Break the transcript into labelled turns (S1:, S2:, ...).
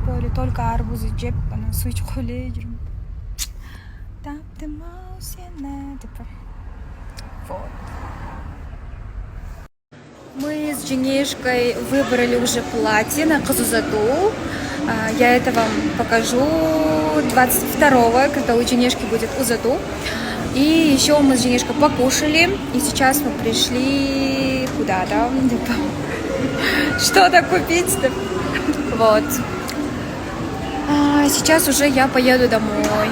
S1: böyle только арбузы жеп ана суу ичип коелу жүрүм. Таптымау сени деп. Вот. Мы с Женешкой выбрали уже платье на Кызылзату. Я это вам покажу 22-го, когда у Женешки будет Узату. И еще мы с Женешкой покушали. И сейчас мы пришли куда-то. Что-то купить. Вот. Сейчас уже я поеду домой.